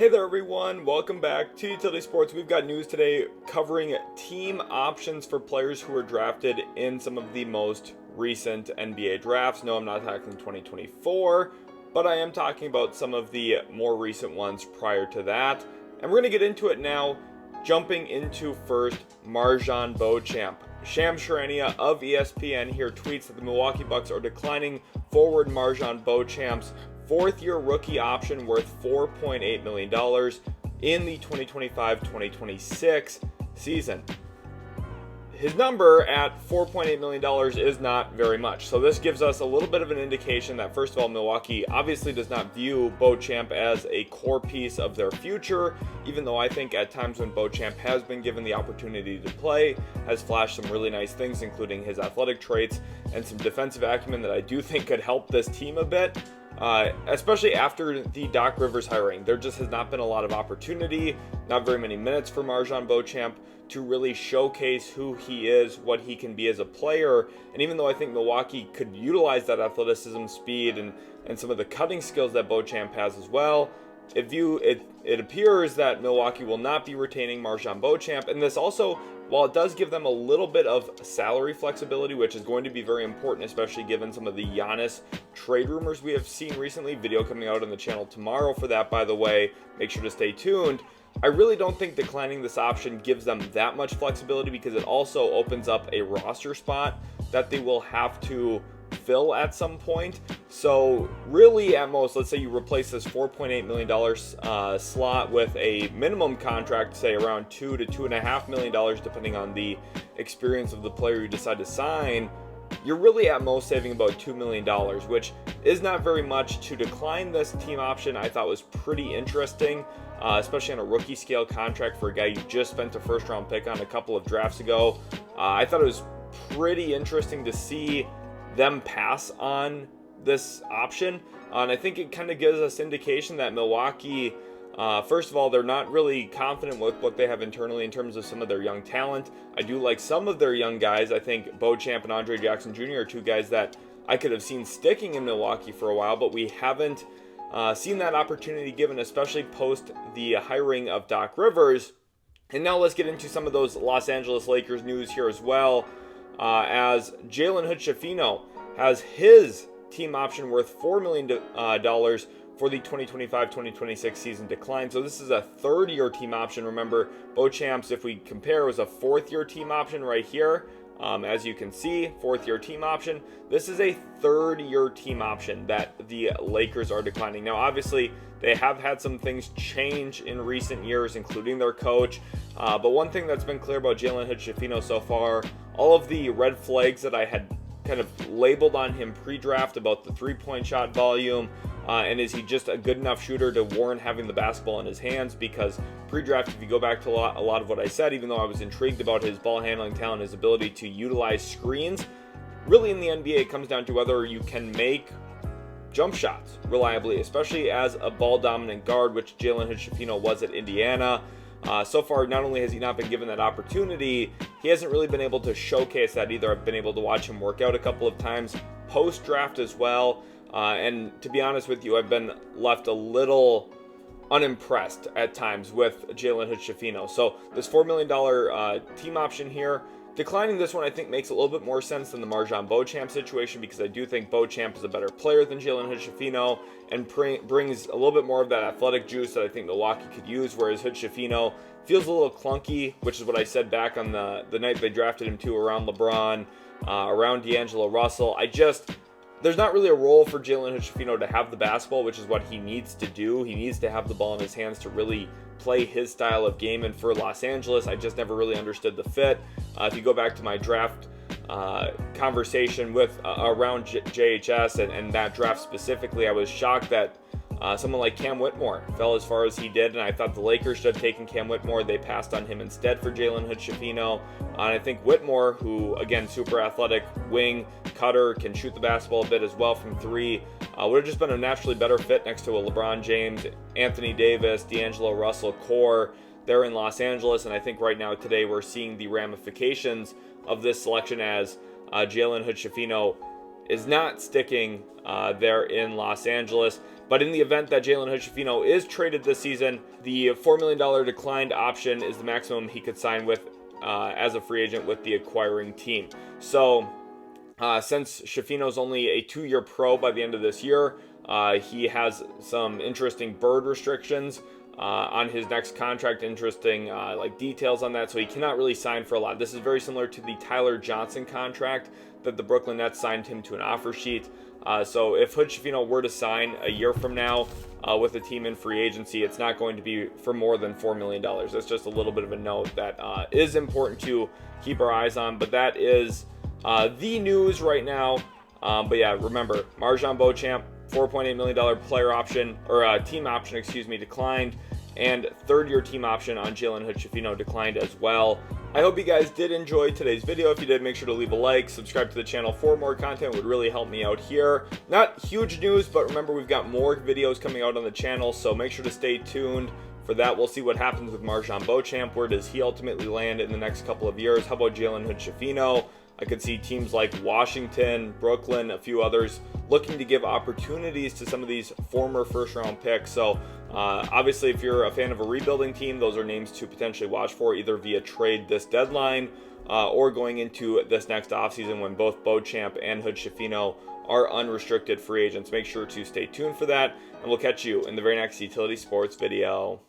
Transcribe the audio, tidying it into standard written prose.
Hey there everyone, welcome back to Utility Sports. We've got news today covering team options for players who were drafted in some of the most recent NBA drafts. No, I'm not talking 2024, but I am talking about some of the more recent ones prior to that. And we're going to get into it now, jumping into first MarJon Beauchamp. Shams Charania of ESPN here tweets that the Milwaukee Bucks are declining forward MarJon Beauchamp's fourth-year rookie option worth $4.8 million in the 2025-2026 season. His number at $4.8 million is not very much. So this gives us a little bit of an indication that, first of all, Milwaukee obviously does not view Beauchamp as a core piece of their future, even though I think at times when Beauchamp has been given the opportunity to play, has flashed some really nice things, including his athletic traits and some defensive acumen that I do think could help this team a bit. Especially after the Doc Rivers hiring. There just has not been a lot of opportunity, not very many minutes for MarJon Beauchamp to really showcase who he is, what he can be as a player. And even though I think Milwaukee could utilize that athleticism, speed, and some of the cutting skills that Beauchamp has as well, it appears that Milwaukee will not be retaining MarJon Beauchamp. And this also, while it does give them a little bit of salary flexibility, which is going to be very important, especially given some of the Giannis trade rumors we have seen recently, video coming out on the channel tomorrow for that, by the way, make sure to stay tuned. I really don't think declining this option gives them that much flexibility because it also opens up a roster spot that they will have to fill at some point. So really at most, let's say you replace this $4.8 million slot with a minimum contract, say around $2 to $2.5 million, depending on the experience of the player you decide to sign, you're really at most saving about $2 million, which is not very much. To decline this team option, I thought was pretty interesting, especially on a rookie scale contract for a guy you just spent a first round pick on a couple of drafts ago. I thought it was pretty interesting to see them pass on this option, and I think it kind of gives us indication that Milwaukee, first of all, they're not really confident with what they have internally in terms of some of their young talent. I do like some of their young guys. I think Beauchamp and Andre Jackson Jr. are two guys that I could have seen sticking in Milwaukee for a while, but we haven't seen that opportunity given, especially post the hiring of Doc Rivers. And now let's get into some of those Los Angeles Lakers news here as well. As Jalen Hood-Schifino has his team option worth $4 million for the 2025-2026 season decline. So this is a third-year team option. Remember, Beauchamp's, if we compare, was a fourth-year team option right here. As you can see, fourth-year team option. This is a third-year team option that the Lakers are declining. Now, obviously, they have had some things change in recent years, including their coach. But one thing that's been clear about Jalen Hood-Schifino so far, all of the red flags that I had kind of labeled on him pre-draft about the three-point shot volume, and is he just a good enough shooter to warrant having the basketball in his hands? Because pre-draft, if you go back to a lot of what I said, even though I was intrigued about his ball handling talent, his ability to utilize screens, really in the NBA it comes down to whether you can make jump shots reliably, especially as a ball-dominant guard, which Jalen Hood-Schifino was at Indiana. So far, not only has he not been given that opportunity, he hasn't really been able to showcase that either. I've been able to watch him work out a couple of times post-draft as well. And to be honest with you, I've been left a little unimpressed at times with Jalen Hood-Schifino. So this $4 million team option here, declining this one I think makes a little bit more sense than the MarJon Beauchamp situation, because I do think Beauchamp is a better player than Jalen Hood-Schifino and brings a little bit more of that athletic juice that I think Milwaukee could use, whereas Hood-Schifino feels a little clunky, which is what I said back on the night they drafted him to, around LeBron, around D'Angelo Russell. There's not really a role for Jalen Hood-Schifino to have the basketball, which is what he needs to do. He needs to have the ball in his hands to really play his style of game. And for Los Angeles, I just never really understood the fit. If you go back to my draft conversation with around JHS and that draft specifically, I was shocked that someone like Cam Whitmore fell as far as he did, and I thought the Lakers should have taken Cam Whitmore. They passed on him instead for Jalen Hood-Schifino. And I think Whitmore, who, again, super athletic wing, cutter, can shoot the basketball a bit as well from three, would have just been a naturally better fit next to a LeBron James, Anthony Davis, D'Angelo Russell core there in Los Angeles. And I think right now, today, we're seeing the ramifications of this selection as Jalen Hood-Schifino is not sticking there in Los Angeles. But in the event that Jalen Hood-Schifino is traded this season, the $4 million declined option is the maximum he could sign with as a free agent with the acquiring team. So since Schifino's only a 2-year pro by the end of this year, he has some interesting bird restrictions on his next contract, interesting like details on that, so he cannot really sign for a lot. This is very similar to the Tyler Johnson contract that the Brooklyn Nets signed him to an offer sheet. So if Hood-Schifino were to sign a year from now with a team in free agency, it's not going to be for more than $4 million. That's just a little bit of a note that is important to keep our eyes on. But that is the news right now. But yeah, remember, MarJon Beauchamp, $4.8 million player option, or team option, declined. And third-year team option on Jalen Hood-Schifino declined as well. I hope you guys did enjoy today's video. If you did, make sure to leave a like, subscribe to the channel for more content. It would really help me out here. Not huge news, but remember, we've got more videos coming out on the channel, so make sure to stay tuned for that. We'll see what happens with MarJon Beauchamp. Where does he ultimately land in the next couple of years? How about Jalen Hood-Schifino? I could see teams like Washington, Brooklyn, a few others looking to give opportunities to some of these former first-round picks. So obviously, if you're a fan of a rebuilding team, those are names to potentially watch for, either via trade this deadline or going into this next offseason when both Beauchamp and Hood-Schifino are unrestricted free agents. Make sure to stay tuned for that, and we'll catch you in the very next Utility Sports video.